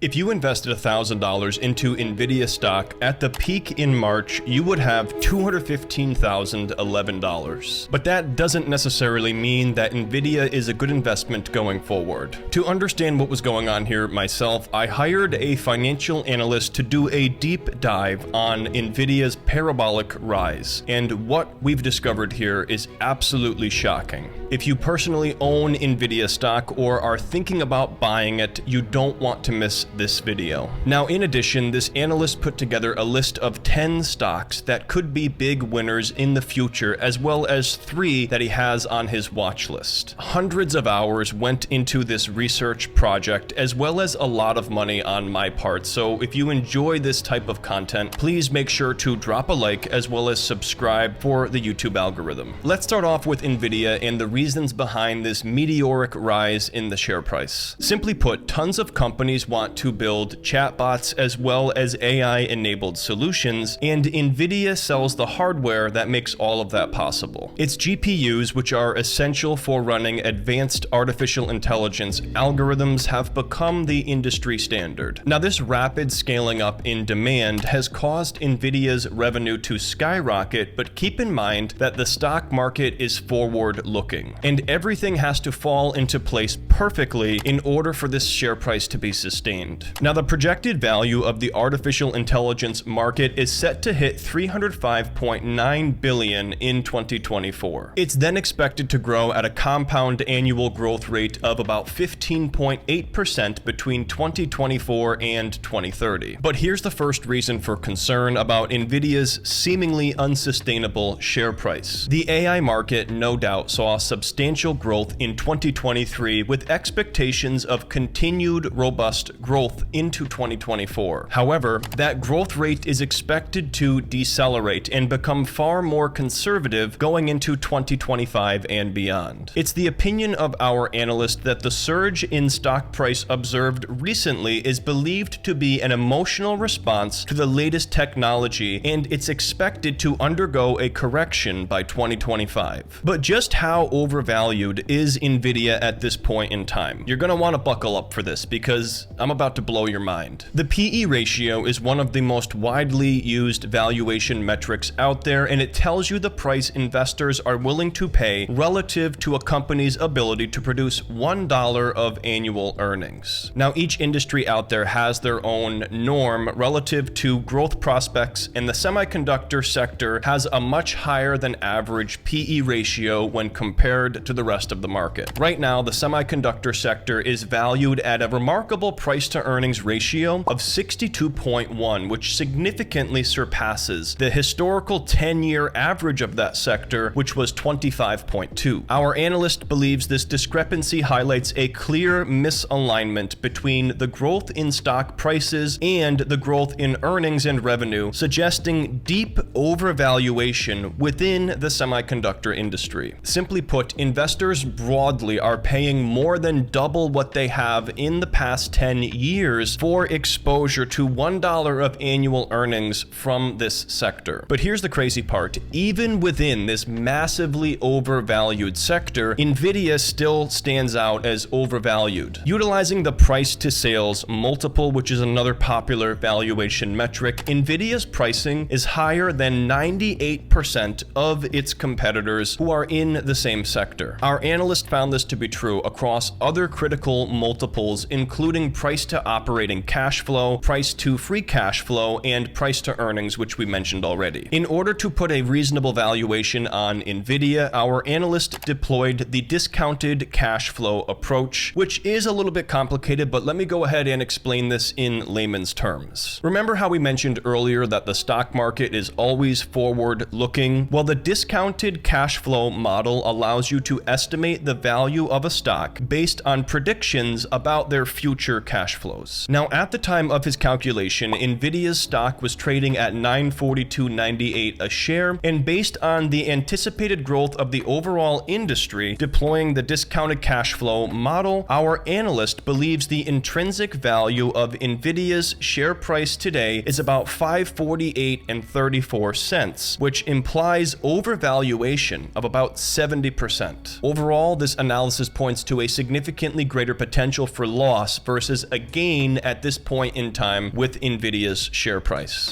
If you invested $1,000 into NVIDIA stock at the peak in March, you would have $215,011. But that doesn't necessarily mean that NVIDIA is a good investment going forward. To understand what was going on here myself, I hired a financial analyst to do a deep dive on NVIDIA's parabolic rise. And what we've discovered here is absolutely shocking. If you personally own NVIDIA stock or are thinking about buying it, you don't want to miss this video. Now, in addition, this analyst put together a list of 10 stocks that could be big winners in the future, as well as 3 that he has on his watch list. Hundreds of hours went into this research project, as well as a lot of money on my part. So if you enjoy this type of content, please make sure to drop a like as well as subscribe for the YouTube algorithm. Let's start off with NVIDIA and the reasons behind this meteoric rise in the share price. Simply put, tons of companies want to build chatbots as well as AI-enabled solutions, and NVIDIA sells the hardware that makes all of that possible. Its GPUs, which are essential for running advanced artificial intelligence algorithms, have become the industry standard. Now, this rapid scaling up in demand has caused NVIDIA's revenue to skyrocket, but keep in mind that the stock market is forward-looking, and everything has to fall into place perfectly in order for this share price to be sustained. Now, the projected value of the artificial intelligence market is set to hit $305.9 billion in 2024. It's then expected to grow at a compound annual growth rate of about 15.8% between 2024 and 2030. But here's the first reason for concern about NVIDIA's seemingly unsustainable share price. The AI market no doubt saw substantial growth in 2023 with expectations of continued robust growth into 2024. However, that growth rate is expected to decelerate and become far more conservative going into 2025 and beyond. It's the opinion of our analyst that the surge in stock price observed recently is believed to be an emotional response to the latest technology, and it's expected to undergo a correction by 2025. But just how overvalued is NVIDIA at this point in time? You're going to want to buckle up for this because I'm about to blow your mind. The PE ratio is one of the most widely used valuation metrics out there, and it tells you the price investors are willing to pay relative to a company's ability to produce $1 of annual earnings. Now, each industry out there has their own norm relative to growth prospects, and the semiconductor sector has a much higher than average PE ratio when compared to the rest of the market. Right now, the semiconductor sector is valued at a remarkable price to earnings ratio of 62.1, which significantly surpasses the historical 10-year average of that sector, which was 25.2. Our analyst believes this discrepancy highlights a clear misalignment between the growth in stock prices and the growth in earnings and revenue, suggesting deep overvaluation within the semiconductor industry. Simply put, investors broadly are paying more than double what they have in the past 10 years for exposure to $1 of annual earnings from this sector. But here's the crazy part. Even within this massively overvalued sector, NVIDIA still stands out as overvalued. Utilizing the price to sales multiple, which is another popular valuation metric, NVIDIA's pricing is higher than 98% of its competitors who are in the same sector. Our analyst found this to be true across other critical multiples, including price to operating cash flow, price to free cash flow, and price to earnings, which we mentioned already. In order to put a reasonable valuation on NVIDIA, our analyst deployed the discounted cash flow approach, which is a little bit complicated, but let me go ahead and explain this in layman's terms. Remember how we mentioned earlier that the stock market is always forward-looking? Well, the discounted cash flow model allows you to estimate the value of a stock based on predictions about their future cash flows. Now, at the time of his calculation, NVIDIA's stock was trading at $942.98 a share, and based on the anticipated growth of the overall industry, deploying the discounted cash flow model, our analyst believes the intrinsic value of NVIDIA's share price today is about $548.34, which implies overvaluation of about 70%. Overall, this analysis points to a significantly greater potential for loss versus a gain at this point in time with NVIDIA's share price.